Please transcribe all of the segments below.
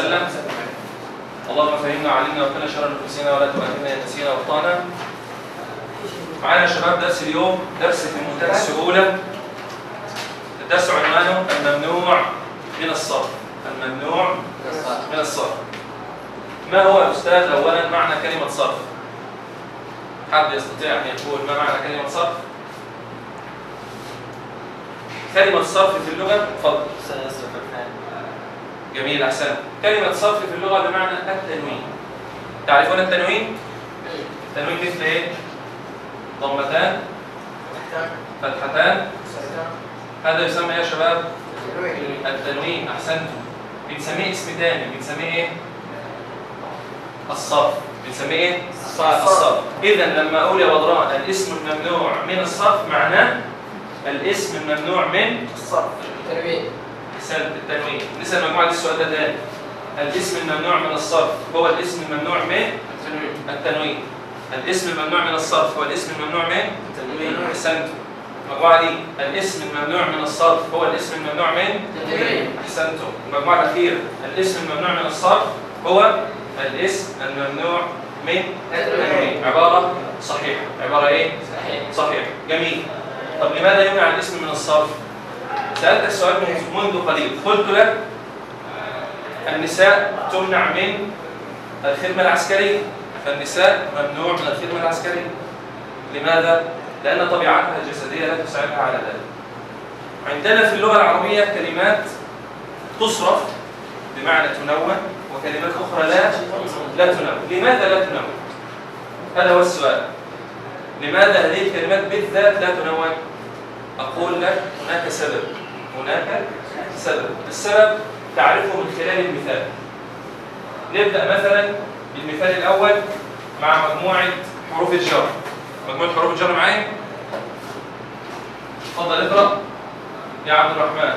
وسلم. اللهم فهمنا وعلمنا وكل شر نفوسنا ولا تؤاخذنا إن نسينا واخطأنا. معانا يا شباب درس اليوم درس في منتهى السهولة. الدرس عنوانه الممنوع من الصرف. الممنوع من الصرف. ما هو يا أستاذ أولا معنى كلمة صرف؟ حد يستطيع أن يقول ما معنى كلمة صرف؟ كلمة صرف في اللغة تفضل. جميل أحسن. كلمة صرف في اللغة بمعنى التنوين. تعرفون التنوين؟ التنوين مثل إيه؟ ضمتان، فتحتان، هذا يسمى يا شباب التنوين. أحسنتم. بنسميه اسم تاني، بنسميه إيه؟ الصرف. بنسميه إيه؟ الصرف. إذا لما أقول يا بدران الاسم الممنوع من الصرف معناه الاسم الممنوع من الصرف. التنوين. أحسنت. التنوين. نسأل مجموعة السؤال ده تاني. الاسم الممنوع من الصرف هو الاسم الممنوع من التنوين. الاسم الممنوع من الصرف هو الاسم الممنوع من التنوين. أحسنتم. المجموعة دي الاسم الممنوع من الصرف هو الاسم الممنوع من التنوين. أحسنتم. المجموعة الأخيرة الاسم الممنوع من الصرف هو الاسم الممنوع من التنوين. عبارة صحيحة. عبارة إيه؟ صحيح. جميل. طب لماذا يمنع الاسم من الصرف؟ سألت السؤال منذ قليل، قلت لك النساء تمنع من الخدمة العسكرية، فالنساء ممنوع من الخدمة العسكرية. لماذا؟ لأن طبيعتها الجسدية لا تساعدها على ذلك. عندنا في اللغة العربية كلمات تصرف بمعنى تنون، وكلمات أخرى لا تنون. لماذا لا تنون؟ هذا هو السؤال. لماذا هذه الكلمات بالذات لا تنون؟ أقول لك هناك سبب. هناك سبب. السبب تعرفه من خلال المثال. نبدأ مثلا بالمثال الأول مع مجموعة حروف الجر. مجموعة حروف الجر معايا؟ اتفضل اقرأ يا عبد الرحمن.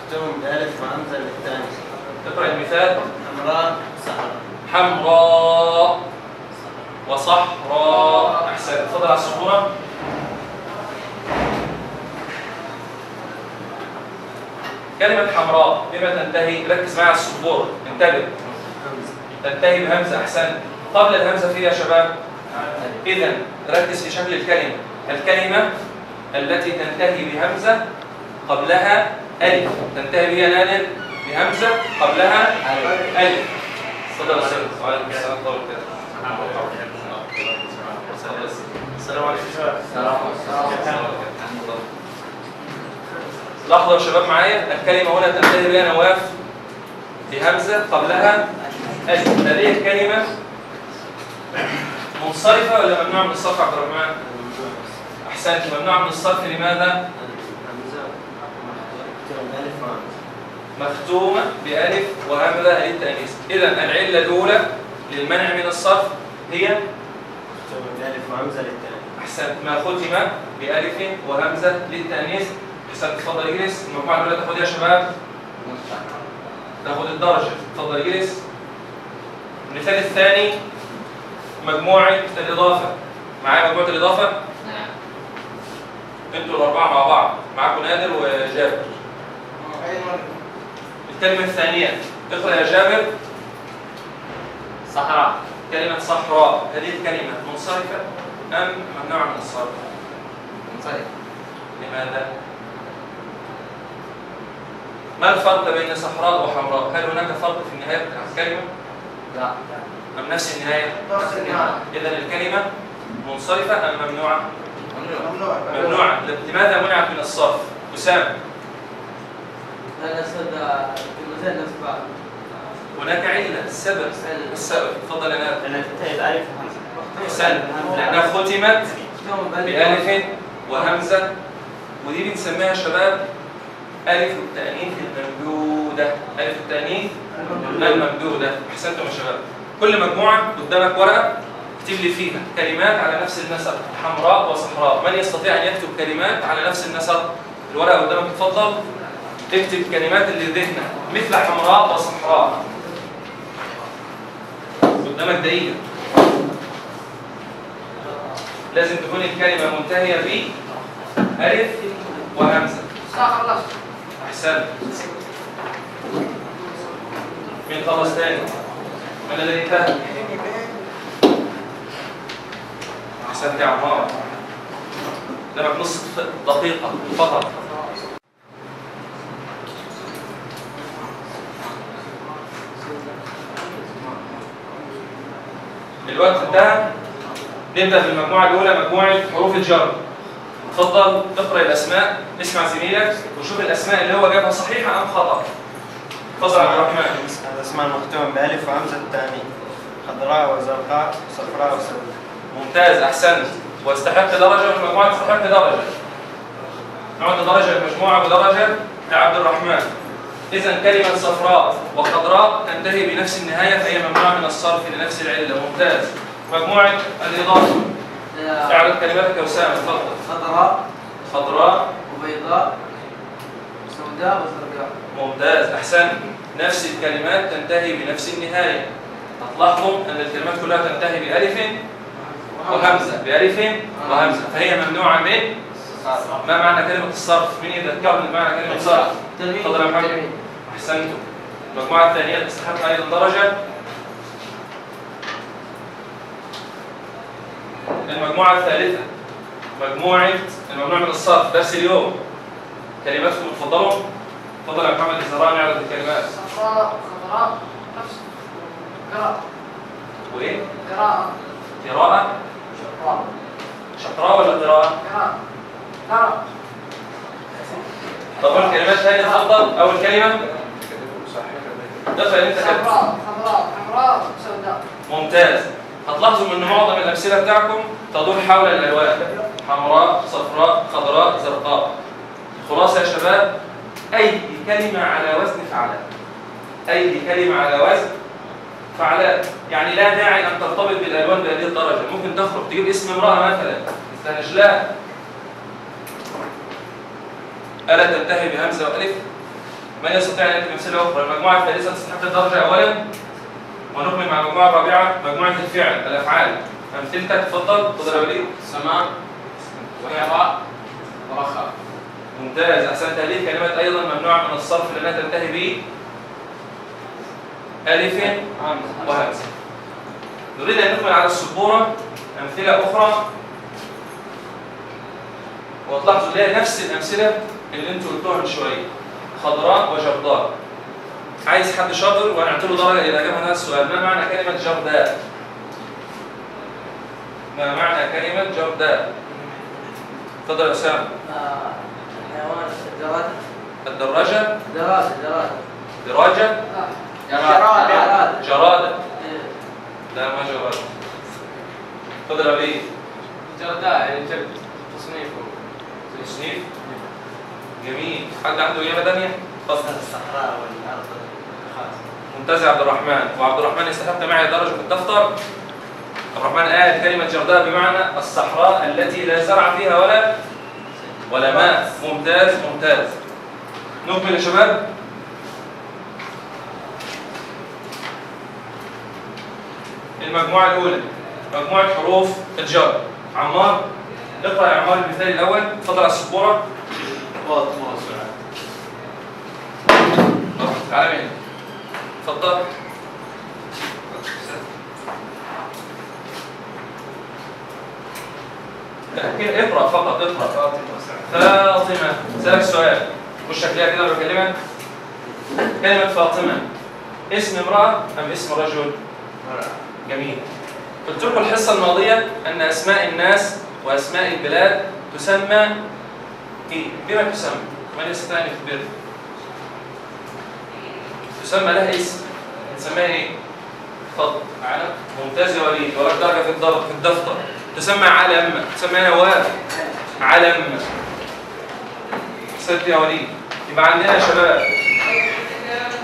مختوم بألف وهمزة للثاني. اقرأ المثال. حمراء صحراء. حمراء وصحراء. أحسن. اتفضل على السبورة. كلمة حمراء بما تنتهي؟ ركز معي على السبورة، انتبه. تنتهي بهمزة. أحسن. قبل الهمزة فيها يا شباب؟ إذن ركز في شكل الكلمة. الكلمة التي تنتهي بهمزة قبلها ألف. تنتهي بها نادر بهمزة قبلها ألف. صدق السلام. وعليكم السلام ورحمة الله وبركاته. السلام عليكم. لاحظوا يا شباب معايا الكلمة هنا تنتهي بها نواف بهمزة قبلها ألف. هذه الكلمة منصرفة ولا ممنوعة من الصرف عبد الرحمن؟ أحسنت. ممنوعة من الصرف لماذا؟ مختومة بألف وهمزة للتأنيث. إذا العلة الأولى للمنع من الصرف هي مختوم بألف وهمزة للثاني. أحسنت. ما ختم بألف وهمزة للتأنيث. أحسنت. تفضل اجلس. المجموعة الأولى تاخد يا شباب؟ تاخد الدرجة. تفضل اجلس. المثال الثاني مجموعة الإضافة. معايا مجموعة الإضافة؟ نعم. انتوا الأربعة مع بعض. معاكم نادر وجابر. الكلمة الثانية اقرأ يا جابر. صحراء. كلمة صحراء هذه الكلمة منصرفة أم ممنوعة من الصرف؟ منصرف. لماذا؟ ما الفرق بين صحراء وحمراء؟ هل هناك فرق في النهاية بتاع الكلمة؟ لا. أم نفس النهاية؟ نفس النهاية. إذن الكلمة منصرفة أم ممنوعة؟ ممنوع. ممنوعة. لماذا منعت من الصرف؟ أسامة. لا نسد الكلمتين نفس بعض. هناك علة. السبب. تفضل يا نادر. لأنها تنتهي بألف وهمزة. أحسنت. لأنها ختمت بألف وهمزة، ودي بنسميها يا شباب ألف التأنيث الممدودة. ألف التأنيث الممدودة. أحسنتم يا شباب. كل مجموعة قدامك ورقة اكتب لي فيها كلمات على نفس النسق. حمراء وصحراء. من يستطيع أن يكتب كلمات على نفس النسق؟ الورقة قدامك اتفضل. اكتب الكلمات اللي ذهنك مثل حمراء وصحراء. قدامك دقيقة. لازم تكون الكلمة منتهية بألف وهمزة. صح. خلاص. أحسنت. مين خلص تاني؟ من الذي انتهى؟ احسنت يا عمار. قدامك نص دقيقة فقط. الوقت انتهى. نبدأ بالمجموعة الأولى، مجموعة حروف الجر. اتفضل اقرأ الأسماء، اسمع زميلك وشوف الأسماء اللي هو جابها صحيحة أم خطأ. اتفضل يا عبد الرحمن. الأسماء المختومة بألف وهمزة التأنيث، خضراء وزرقاء وصفراء وسوداء. ممتاز، أحسنت. واستحق درجة والمجموعة تستحق درجة. نعد درجة للمجموعة ودرجة لعبد الرحمن. إذا كلمة صفراء وخضراء تنتهي بنفس النهاية فهي ممنوعة من الصرف لنفس العلة. ممتاز. مجموعة الإضافة. اعرض كلماتك يا أسامة، اتفضل. خضراء وبيضاء وسوداء وزرقاء. ممتاز، أحسنت. نفس الكلمات تنتهي بنفس النهاية. هتلاحظوا أن الكلمات كلها تنتهي بألف وهمزة، بألف وهمزة، فهي ممنوعة من. ما معنى كلمة الصرف؟ مين يذكرني معنى كلمة الصرف؟ تفضل يا محمد. أحسنتم. المجموعة الثانية تستحق أيضا درجة. المجموعة الثالثة مجموعة الممنوع من الصرف، درس اليوم. كلماتكم اتفضلوا. اتفضل يا محمد الزهراني على الكلمات. صفراء، خضراء، قراءة. وإيه؟ قراءة. قراءة؟ شقراء. شقراء ولا قراءة؟ قراءة. طب الكلمات الثانية تفضل. أول كلمة دفع أنت صفراء، خضراء، حمراء، سوداء. ممتاز. هتلاحظوا ان معظم الامثله بتاعكم تدور حول الالوان، حمراء، صفراء، خضراء، زرقاء. خلاصه يا شباب، اي كلمه على وزن فعلان. اي كلمه على وزن فعلان، يعني لا داعي ان ترتبط بالالوان بهذه الدرجه. ممكن تخرج تجيب اسم امراه مثلا مثل نجلاء، الا تنتهي بهمزه والف. من يستطيع ان يكتب امثله اخرى؟ المجموعه الثالثه تستحق الدرجه اولا، ونكمل مع المجموعة الرابعة مجموعة الفعل، الأفعال. أمثلتك اتفضل. اتفضل يا وليد. سماء وحراء ورخاء. ممتاز، أحسنت. هذه الكلمات أيضا ممنوعة من الصرف لأنها تنتهي ب ألف وهمزة. نريد أن نكمل على السبورة أمثلة أخرى، وتلاحظوا اللي هي نفس الأمثلة اللي أنتوا قلتوها من شوية، خضراء وجرداء. عايز حد شاطر وهنعطيله درجة إذا جاب هذا السؤال. ما معنى كلمة جرداء؟ ما معنى كلمة جرداء؟ اتفضل يا أسامة. حيوان الدراجة. الدراجة؟ دراجة؟ جرادة. لا ما جرادة. اتفضل يا وليد. جرداء يعني جلد، تصنيف. جميل. حد عنده إجابة ثانية؟ اتفضل. الصحراء والأرض. ممتاز يا عبد الرحمن. وعبد الرحمن استحق معي درجة في الدفتر. عبد الرحمن قال كلمة جرداء بمعنى الصحراء التي لا زرع فيها ولا ماء. ممتاز ممتاز. نكمل يا شباب. المجموعة الأولى مجموعة حروف الجر. عمار اقرأ يا عمار المثال الأول. اتفضل على السبورة. تعالى هنا. اتفضل. اقرأ فقط، اقرأ. فاطمة. سألك سؤال، مش شكلها كده بكلمك. كلمة فاطمة اسم امرأة أم اسم رجل؟ جميل. قلت لكم الحصة الماضية أن أسماء الناس وأسماء البلاد تسمى إيه؟ بما تسمى؟ من يستطيع أن يخبرني؟ تسمى لها اسم، نسميها ايه؟ اتفضل. علم. ممتاز يا وليد، ولك درجة في الدفتر. تسمى علم، تسمى نواه. علم. احسنت يا وليد. يبقى عندنا يا شباب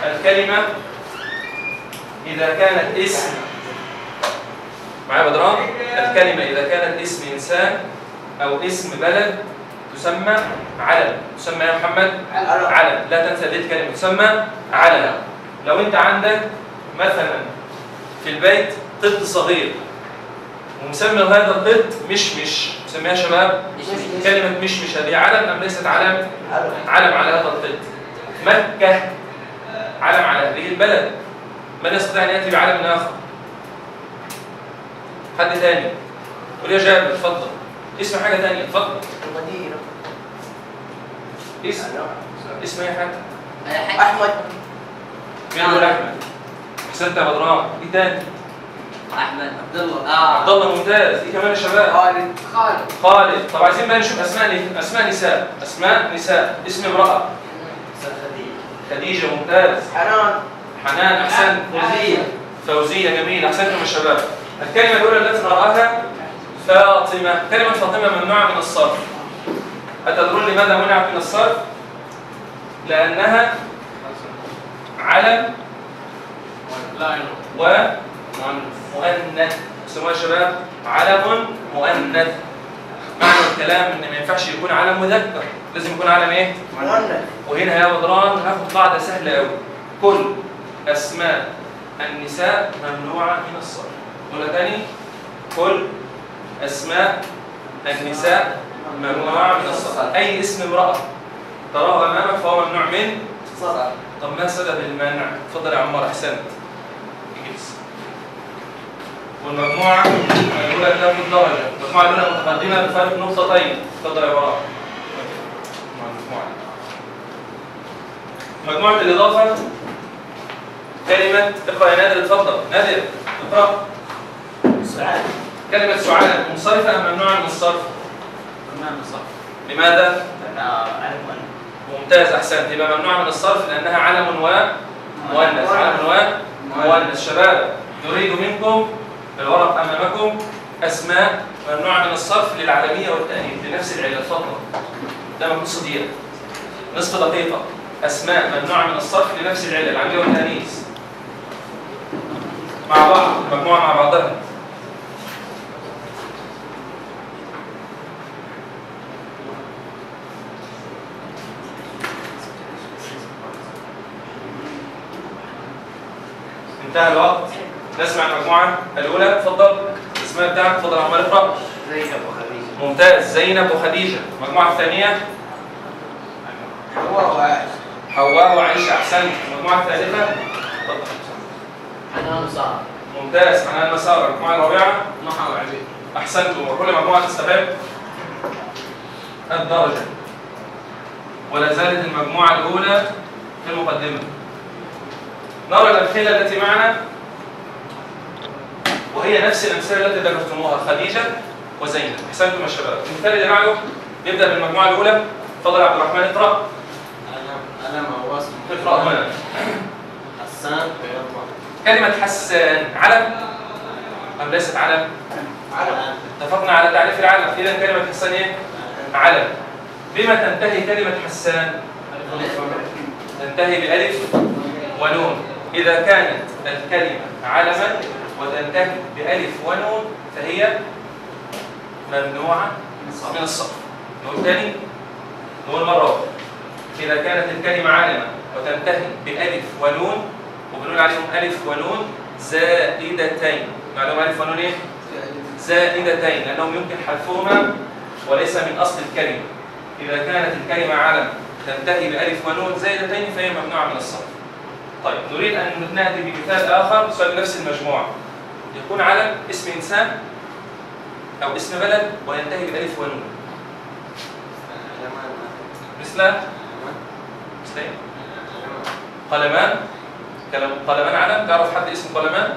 الكلمة إذا كانت اسم، معايا بدران؟ الكلمة إذا كانت اسم إنسان أو اسم بلد تسمى علم. تسمى يا محمد؟ علم. لا تنسى هذه الكلمة، تسمى علم. لو أنت عندك مثلا في البيت طفل صغير ومسمى هذا الطفل مشمش، مسميها شباب؟ كلمة مشمش هذه علم أم ليست علم؟ علم على هذا الطفل. مكة علم على هذه البلد. من يستطيع ان ياتي بعلم اخر؟ حد ثاني؟ قول يا جابر اتفضل. اسم حاجه ثانيه اتفضل. المدينة. اسم اي حاجه. أحمد. مين يقول احمد؟ احسنت يا بدران. ايه ثاني؟ أحمد. عبد الله. عبد الله ممتاز. ايه كمان يا شباب؟ خالد. خالد. طب عايزين بقى نشوف اسماء نساء. اسماء نساء. اسم امراه. خديجه ممتاز. حنان احسنت. فوزيه جميل. احسنتم يا شباب. الكلمه الاولى التي نراها فاطمه. كلمه فاطمه ممنوعه من الصرف. أتدرون لماذا منعت من الصرف؟ لأنها علم ومؤنث. اسمها يا شباب علم مؤنث. معنى الكلام ان ما ينفعش يكون علم مذكر، لازم يكون علم ايه؟ مؤنث. وهنا يا بدران هاخد قاعده سهله قوي. كل اسماء النساء ممنوعه من الصرف. ولا تاني؟ كل اسماء النساء ممنوعه من الصرف. اي اسم امراه تراه امامك فهو ممنوع من الصرف. طب ما سبب المنع؟ اتفضل يا عمار احسنت. اجلس. والمجموعة الأولى تاخد درجة، المجموعة الأولى متقدمة بفارق نقطتين، اتفضل يا براء. مجموعة الإضافة كلمة اقرأ يا نادر اتفضل، نادر اقرأ. سعاد. كلمة سعاد منصرفة أم ممنوعة من الصرف؟ ممنوعة من الصرف. لماذا؟ لأنها علم مؤنث. ممتاز أحسنت، يبقى ممنوعة من الصرف لأنها علم ومؤنث، علم ومؤنث. شباب نريد منكم الورق أمامكم أسماء ممنوعة من الصرف للعالمية والتأنيث لنفس العلة. اتفضل. ده نص دقيقة، نصف دقيقة. أسماء ممنوعة من الصرف لنفس العلة العالمية والتأنيث مع بعض، المجموعة مع بعضها. انتهى الوقت. نسمع المجموعة الأولى. اتفضل. الاسماء بتاعك. اتفضل يا عمار اقرأ. زينب وخديجة. ممتاز. زينب وخديجة. المجموعة الثانية حواء وعائشة. حواء وعائشة. أحسنت. المجموعة الثالثة. اتفضل. حنان وسارة. ممتاز. حنان وسارة. المجموعة الرابعة. محمد وعبيد. أحسنتم. وكل مجموعة تستحق الدرجة. ولا زالت المجموعة الأولى في المقدمة. نرى الأمثلة التي معنا وهي نفس الأمثلة التي ذكرتموها خديجة وزينب. أحسنتم يا شباب. المثال اللي بعده يبدأ بالمجموعة الأولى. اتفضل يا عبد الرحمن اقرأ. أنا واسم. اقرأ هنا. حسان. كلمة حسان علم أم ليست علم؟ علم. اتفقنا على تعريف العلم. إذا كلمة حسان إيه؟ علم. بما تنتهي كلمة حسان؟ تنتهي بألف ونون. إذا كانت الكلمة علما وتنتهي بألف ونون فهي ممنوعة من الصرف. نقول تاني؟ نقول مرة واحدة. إذا كانت الكلمة علما وتنتهي بألف ونون، وبنقول عليهم ألف ونون زائدتين. معلوم ألف ونون إيه؟ زائدتين، لأنهم يمكن حذفهما وليس من أصل الكلمة. إذا كانت الكلمة علم تنتهي بألف ونون زائدتين فهي ممنوعة من الصرف. طيب نريد أن نأتي بمثال آخر سؤال نفس المجموعة. يكون علم اسم إنسان أو اسم بلد وينتهي بألف ونون. مثل قلمان. قلمان علم. تعرف حد اسمه قلمان؟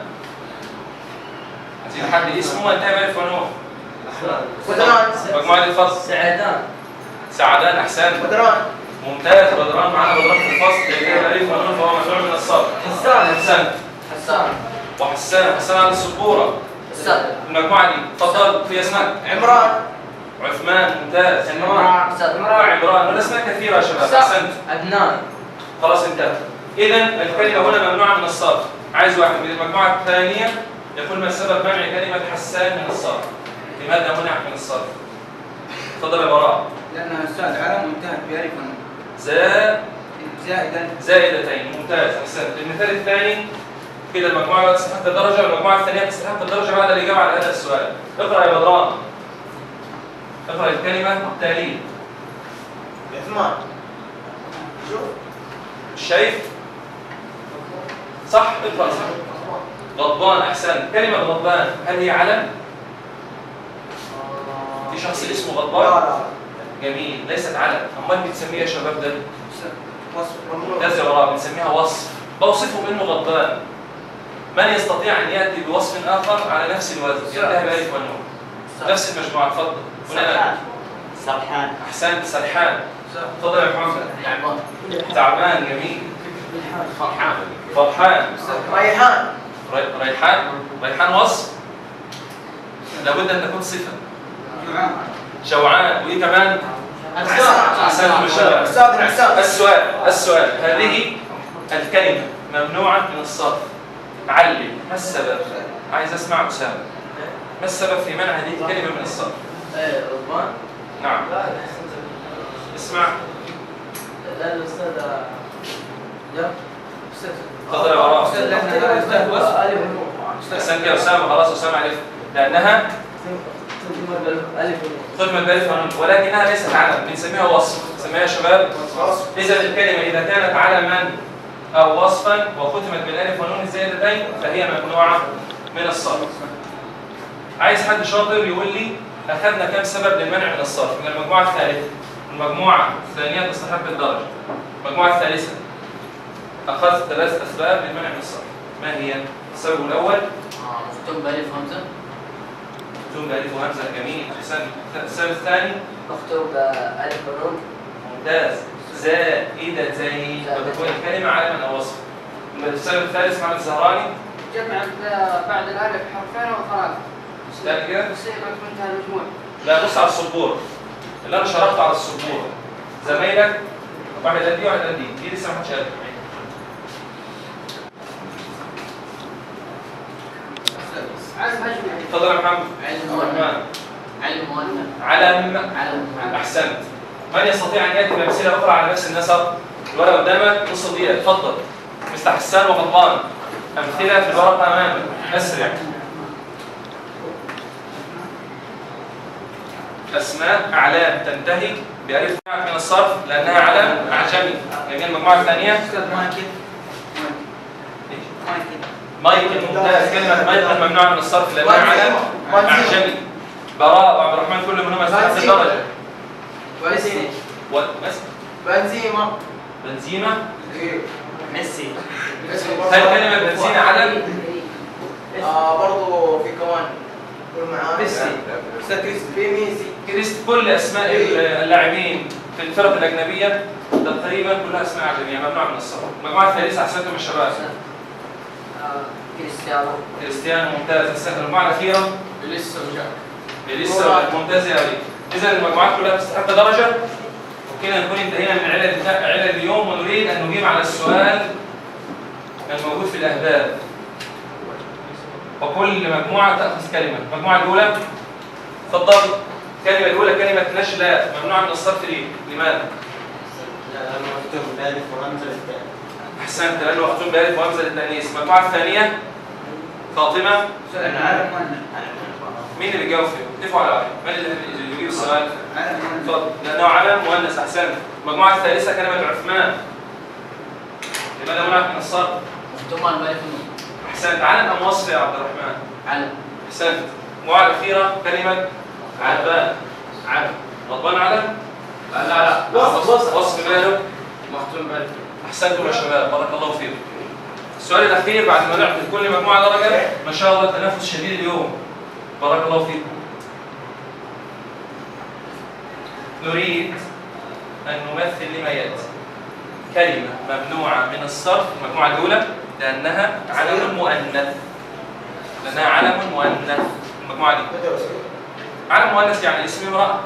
عايزين حد اسمه ينتهي بألف ونون. مجموعة الفصل. سعدان. أحسن. ممتاز. بدران معانا. بدران في الفصل ينتهي بألف ونون فهو ممنوع من الصرف. حسان. وحسان. حسان على السبورة. المجموعة دي اتفضل. في اسماء. عمران. عثمان. ممتاز. عمران. وعمران. والاسماء كثيرة يا شباب. أحسنت. عدنان. خلاص انتهى. إذا الكلمة هنا ممنوعة من الصرف. عايز واحد من المجموعة الثانية يقول ما سبب منع كلمة حسان من الصرف؟ لماذا منع من الصرف؟ تفضل يا براء. لأنها أستاذ علم وانتهت بألف ونون. زائدتين. ممتاز. أحسنت. المثال الثاني كده المجموعة تستحق الدرجة والمجموعة الثانية تستحق الدرجة بعد الإجابة على هذا السؤال. اقرأ يا بدران. اقرأ الكلمة التالية. عثمان. شايف؟ صح؟ اقرأ صح. غضبان، أحسن. كلمة غضبان هل هي علم؟ في شخص اسمه غضبان؟ جميل، ليست علم. أمال بنسميها يا شباب ده؟ ده وراء بنسميها وصف، بوصفه بأنه غضبان. من يستطيع أن يأتي بوصف آخر على نفس الوزن ينتهي بألف والنون؟ نفس المجموعة، اتفضل. سرحان. أحسنت، سرحان. اتفضل يا محمد. تعبان، جميل. فرحان. ريحان وصف؟ لابد أن تكون صفة. جوعان. وإيه كمان؟ أحسنت بالشباب. السؤال هذه الكلمة ممنوعة من الصرف. علم، ما السبب؟ عايز أسمع أسامة. ما السبب في منع هذه الكلمة من الصرف؟ رضوان. نعم. اسمع. لا الأستاذ جاب. تفضل يا وراء. أحسنت يا أسامة، خلاص أسامة عرفت. لأنها ختمت بألف ونون، ولكنها ليست علم، بنسميها وصف. نسميها يا شباب إذا الكلمة إذا كانت علما أو وصفا وختمت بالألف ونون الزائدتين فهي ممنوعة من الصرف. عايز حد شاطر يقول لي أخذنا كم سبب للمنع من الصرف؟ من المجموعة الثالثة. المجموعة الثانية تستحق الدرجة. المجموعة الثالثة أخذت 3 أسباب للمنع من الصرف. ما هي؟ السبب الأول مختوم بألف همزة. مختوم بألف وهمزة، جميل. السبب الثاني مختوم بألف ونون. ممتاز. زائدتين وتكون الكلمة علما أو وصفا. السبب الثالث محمد الزهراني جمع بعد الألف حرفين وثلاثة. لا كده؟ صيغة منتهى المجموع. لا، بص على السبورة اللي أنا شرحته على السبورة. زمايلك واحد قد واحد قد دي لسه ما حدش قال. عايز أجمع. اتفضل يا محمد. علم. أحسنت. من يستطيع أن يأتي بأمثلة أخرى على نفس النسق؟ الورقة قدامك نص دقيقة، اتفضل. مستر حسان وغضبان. أمثلة في الورقة أمامك، أسرع. أسماء أعلام تنتهي بألف من الصرف لأنها علم أعجمي. جميل. المجموعة الثانية مايكل. ممتاز. كلمة مايكل ممنوعة من الصرف لأنها علم أعجمي. براء وعبد الرحمن كل منهما يستحق الدرجة. بنزيمة. ميسي. هل كلمة بنزيمة علم؟ برضه في كمان كل معاه كريست. كل أسماء اللاعبين في الفرق الأجنبية تقريبا كلها أسماء أعجمية ممنوعة من الصرف. المجموعة الثالثة أحسنتم الشباب. كريستيانو. ممتاز. أحسنت. المجموعة الأخيرة لسه. ممتاز يا أبي. إذا المجموعات كلها تستحق درجة. وكده نكون انتهينا من علل اليوم، ونريد أن نجيب على السؤال الموجود في الأهداف. وكل مجموعة تأخذ كلمة. المجموعة الأولى اتفضل. الكلمة الأولى كلمة نشلة ممنوعة من الصرف ليه؟ لماذا؟ لأنه مكتوب بألف وهمزة للتاني. أحسنت، لأنه مكتوب بألف وهمزة للتأنيث. المجموعة الثانية فاطمة. مين اللي بيجاوب فيه؟ اتفقوا على واحد. من اللي يجيب السؤال؟ اتفضل. لأنه علم مؤنث. أحسنت. المجموعة الثالثة كلمة عثمان. لماذا منعت من الصرف؟ مختوم بألف ونون. أحسنت. علم أم وصف يا عبد الرحمن؟ علم. أحسنت. المجموعة الأخيرة كلمة غضبان. غضبان علم؟ لا. وصف ماله؟ مختوم بألف. أحسنتم يا شباب، بارك الله فيكم. السؤال الأخير بعد ما نعطي كل مجموعة درجة. ما شاء الله تنافس شديد اليوم، بارك الله فيكم. نريد أن نمثل لما يأتي كلمة ممنوعة من الصرف المجموعة الأولى لأنها علم مؤنث. المجموعة دي علم مؤنث يعني اسم امرأة.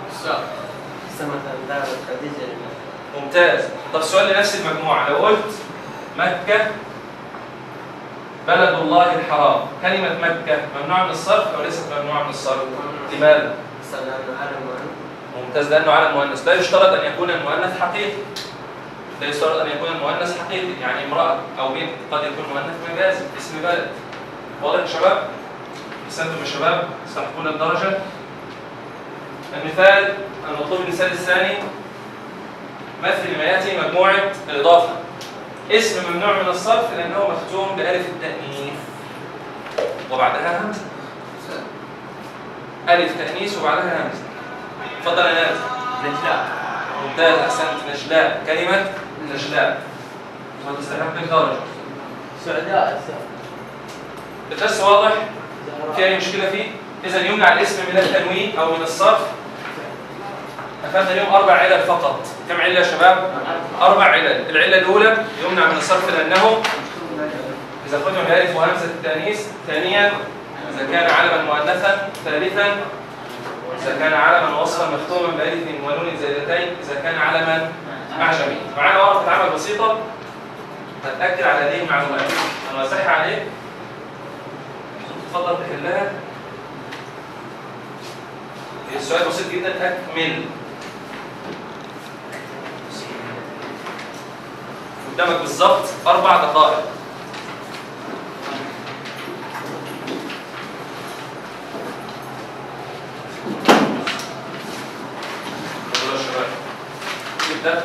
ممتاز. طب سؤال لنفس المجموعة، لو قلت مكة بلد الله الحرام، كلمة مكة ممنوعة من الصرف أو ليست ممنوعة من الصرف؟ لماذا؟ ممتاز. لأنه علم مؤنث. لا يشترط أن يكون المؤنث حقيقي. يعني امرأة أو بنت، قد يكون مؤنث مجازي اسم بلد. واضح يا شباب؟ أحسنتم يا شباب، تستحقون الدرجة. المثال المطلوب، المثال الثاني، مثل ما يأتي مجموعة الإضافة. اسم ممنوع من الصرف لأنه مختوم بألف التأنيث وبعدها همزة. ألف تأنيث وبعدها همزة. تفضل يا ناس. نجلاء. ممتاز، أحسنت. نجلاء. كلمة نجلاء وتستحق درجة. سعداء. الدرس واضح؟ في أي مشكلة فيه؟ إذا يمنع الاسم من التنوين أو من الصرف. أخذنا اليوم 4 علل فقط. كم علة يا شباب؟ 4 علل. العلة الأولى يمنع من الصرف لأنه إذا ختم بألف وهمزة التأنيث. ثانيا إذا كان علما مؤنثا. ثالثا إذا كان علما وصفا مختوما بألف ونون زائدتين. إذا كان علما أعجمي. معانا ورقة عمل بسيطة هتأكد على هذه المعلومات. أنا بصحح عليك. تفضل تحلها. السؤال بسيط جدا. أكمل. قدامك بالظبط 4 دقائق. يلا يا شباب نبدأ.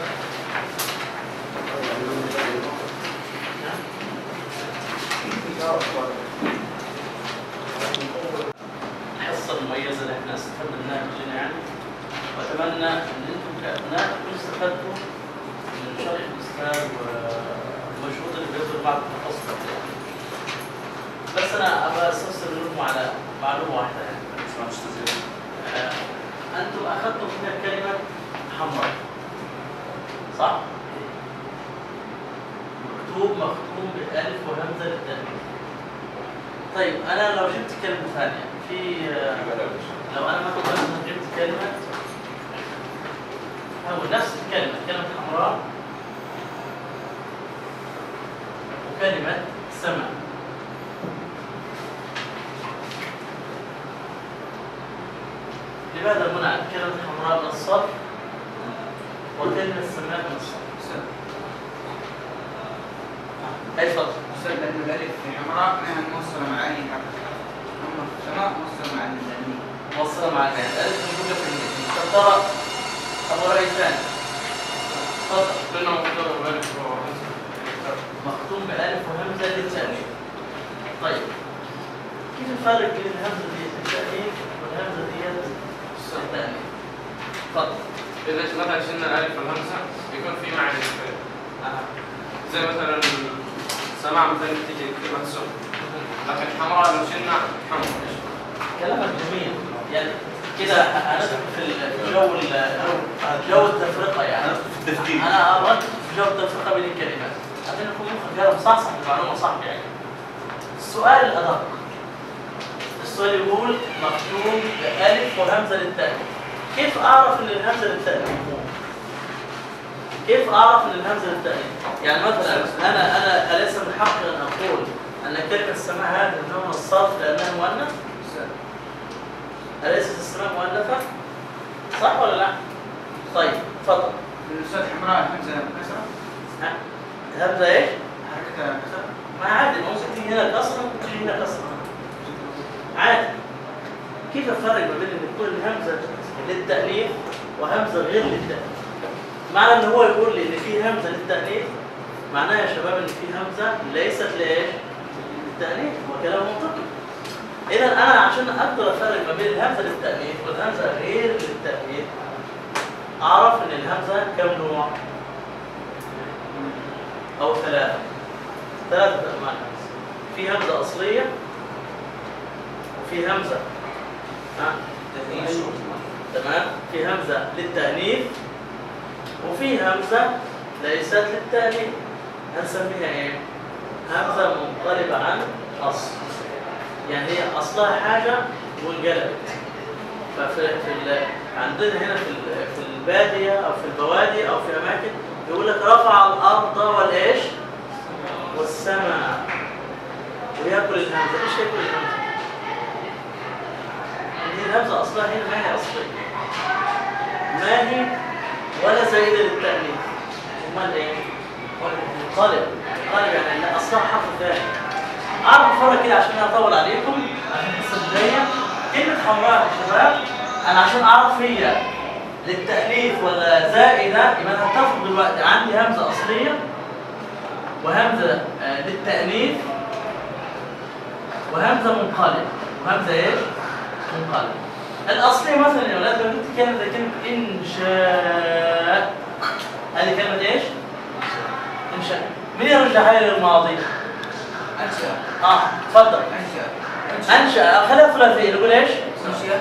الحصة المميزة اللي احنا استفدنا منها كلنا يعني، وأتمنى إن أنتم كأبناء تكونوا استفدتوا من شرح الاستاذ والمجهود اللي بيبذل بعض التخصصات يعني. بس أنا أبغى أستفسر منكم على معلومة واحدة يعني. أنتم أخذتم فيها كلمة حمراء صح؟ مختوم بألف وهمزة للتأنيث. طيب أنا لو جبت كلمة ثانية لو أنا مثلا جبت كلمة هو نفس كلمة حمراء وكلمة سمع، لماذا منعت كلمة حمراء من الصرف وكلمة سماء من الصرف؟ أي فرق؟ لأن الألف في حمراء منها موصلة مع أي حرف، أما في السماء موصلة مع الألف. موصلة مع الألف موجودة في النيل. طب ترى أبو رأي ثاني. تفضل. لأنه مختوم بألف مختوم بألف وهمزة للتأنيث. طيب كيف الفرق بين الهمزة دي للتأنيث والهمزة دي للتأنيث؟ تفضل. إذا مثلا شلنا الألف والهمزة يكون في معنى الاثنين. زي مثلا سماع مثلا تيجي كلمة سم، لكن حمراء لو شلنا حمر. كلامك جميل يعني كده هندخل في جو التفرقة يعني. أنا أردت في جو التفرقة بين الكلمات عشان يكون مخك قال صح المعلومة صح يعني. السؤال الأدق، السؤال يقول مختوم بألف وهمزة للتأنيث. كيف أعرف إن الهمزة للتأنيث؟ كيف أعرف إن الهمزة للتأنيث؟ يعني مثلا أنا أليس من حقي أن أقول أن كلمة السماء هذه نوع من الصرف لأنها مؤنث؟ أليست السماء مؤنثة؟ صح ولا لا؟ طيب تفضل. الأستاذ حمراء الهمزة كسرة؟ الهمزة إيش؟ حركتها كسرة؟ ما عادي ممكن تيجي هنا كسرة وممكن تيجي هنا كسرة. عادي. كيف الفرق ما بين إن تكون الهمزة للتأنيث وهمزة غير للتأنيث؟ معنى إن هو يقول لي إن في همزة للتأنيث معناه يا شباب إن في همزة ليست لإيش؟ للتأنيث، هو كلام منطقي. إذا أنا عشان أقدر أفرق ما بين الهمزة للتأنيث والهمزة غير للتأنيث أعرف إن الهمزة كم نوع؟ أو 3 أنواع همزة. في همزة أصلية وفي همزة تمام؟ في همزة للتأنيث وفي همزة ليست للتأنيث. هنسميها إيه؟ همزة منقلبة عن أصل. يعني هي أصلها حاجة وانقلبت. عندنا هنا في البادية أو في البوادي أو في أماكن يقول لك رفع الأرض والإيش؟ والسماء. ويأكل الهمزة. إيش يأكل الهمزة؟ هي الهمزة أصلها هنا ما هي أصلية. ما هي ولا زائدة للتأنيث. أمال إيه؟ منقلب. منقلب يعني أصلها حرف ثاني. أعرف الفرق كده عشان أطول عليكم عشان الحصة الجاية. كلمة حمراء يا شباب أنا عشان أعرف هي للتأنيث ولا زائدة يبقى أنا هتفرق دلوقتي عندي همزة أصلية وهمزة للتأنيث وهمزة منقلبة. وهمزة ايش؟ منقلبة. الأصلية مثلا يا ولاد لو جبت كلمة زي كلمة إنشاء، هذه كلمة ايش؟ إنشاء. مين يرجعها لي للماضي؟ أنشأ. تفضل. أنشأ. خليها ثلاثية، نقول ايش؟ أنشأ.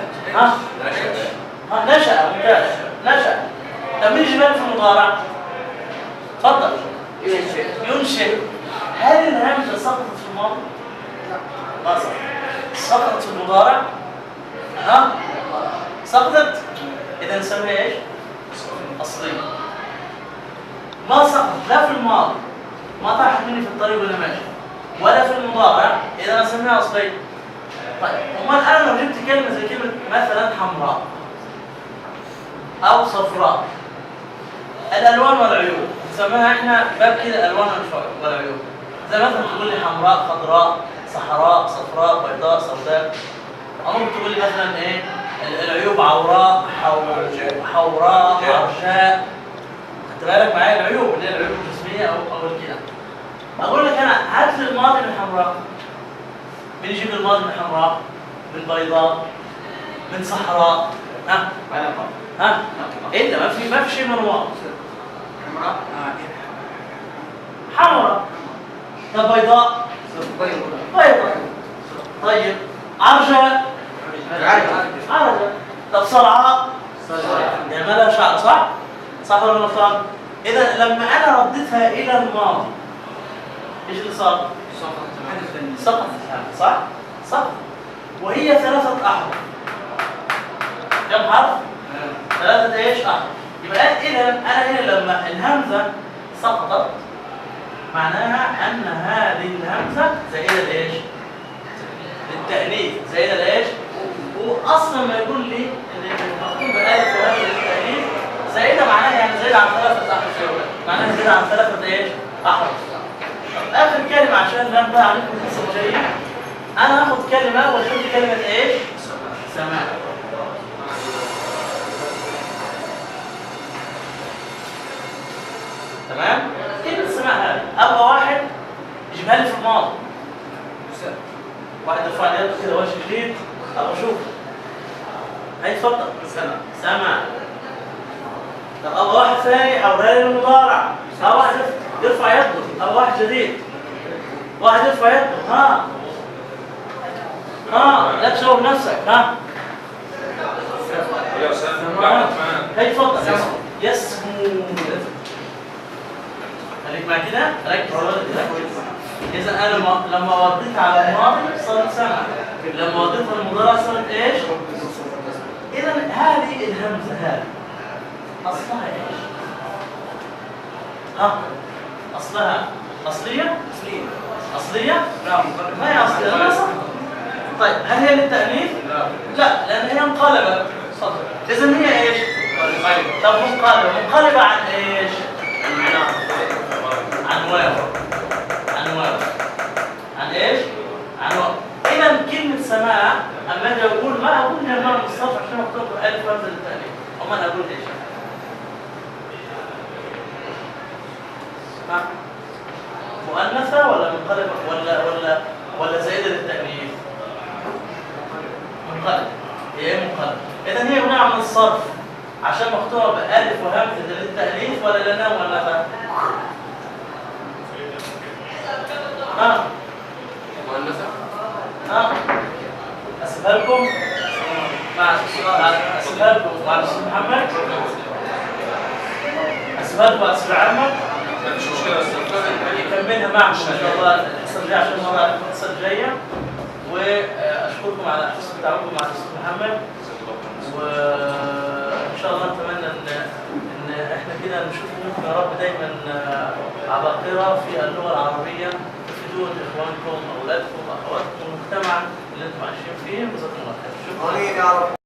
نشأ. ممتاز. نشأ. طب مين يجيبها في المضارع؟ تفضل. ينشئ. هل الهمزة سقطت في الماضي؟ لا. ما سقطت في المضارع؟ سقطت؟ إذا نسميها ايش؟ أصلية. ما سقطت لا في الماضي، ما طاحت مني في الطريق ولا ماشي، ولا في المضارع، إذا نسميها أصلية. طيب، أمال أنا لو جبت كلمة زي كلمة مثلا حمراء أو صفراء، الألوان والعيوب نسميها إحنا باب كده الألوان والعيوب. زي مثلا تقول لي حمراء، خضراء، صحراء، صفراء، بيضاء، سوداء. أو ممكن تقول لي مثلا إيه؟ العيوب عوراء، حوراء، عرشاء. خدت بالك معايا العيوب اللي هي العيوب الجسمية أو كده. أقول لك أنا هات لي الماضي من حمراء. مين يجيب الماضي من حمراء؟ من بيضاء، من صحراء. إيه ده؟ ما في شيء من الماضي. حمراء. طب بيضاء؟ بيضاء. طيب عرجاء؟ عرجاء. طب صلعاء؟ يعني ما لها شعر، صح؟ صح ولا غلطان؟ إذا لما أنا رديتها إلى الماضي إيش اللي صار؟ سقطت الهمزة، صح؟ سقط. وهي 3 أحرف. كم حرف؟ 3 ايش؟ أحرف. يبقى إذا أنا هنا لما الهمزة سقطت معناها أن هذه الهمزة زائدة لإيش؟ للتأنيث. زائدة لإيش؟ وأصلا ما يقول لي إن المفهوم بألف وهمزة للتأنيث زائدة معناها يعني زائدة عن 3 أحرف. معناها زائدة عن 3 ايش؟ أحرف. آخر كلمة عشان لا نضيع عليكم الحصة الجاية، أنا هاخد كلمة وأخد كلمة إيش؟ سماع. تمام؟ كلمة سماع هذه أبغى واحد يجيبها لي في الماضي. واحد يرفع لي يده كده وجه جديد أبغى أشوف. هاي اتفضل. سماع. طب أبغى واحد ثاني يحولها لي للمضارع. أبغى واحد يرفع يده، أبغى واحد جديد. واحد يرفع يده. لا تشوف نفسك. يا استاذ هاي تفضل. يسمو. خليك معي كده، ركز. اذا انا لما وديت على الماضي صارت سمع، لما وديت على المضارع صارت ايش؟ اذا هذه الهمزه هذه اصلها ايش؟ اصلها اصليه؟ اصليه؟ لا ما هي اصليه، ما صح. طيب هل هي للتأنيث؟ لا، لأن هي منقلبة. إذن هي إيش؟ طب منقلبة عن إيش؟ عن واو. عن إيش؟ عن واو. إذا كلمة سماع أما أجي أقول ما أقول هي نوع من الصرف عشان أكتب ألف وهمزة للتأنيث، أما أقول إيش؟ مؤنثة ولا منقلبة ولا زائدة للتأنيث؟ منقلب. هي منقلب. إذا هي نوع من الصرف عشان مكتوبة بألف وهمزة للتأنيث ولا لنا مؤنثة؟ مؤنثة؟ أسيبها لكم مع أسيبها لكم مع الأستاذ محمد. أسيبها لكم مع الأستاذ عامة. مفيش مشكلة يكملها معكم إن شاء الله الحصة الجاية عشان نضع عليكم الحصة الجاية. واشكركم على حسن تعاونكم مع الاستاذ محمد، وان شاء الله نتمنى ان احنا كده نشوف منكم يا رب دايما عباقرة في اللغة العربية تفيدون اخوانكم، اولادكم، اخواتكم، المجتمع اللي انتم عايشين فيه. جزاكم الله خير. شكرا.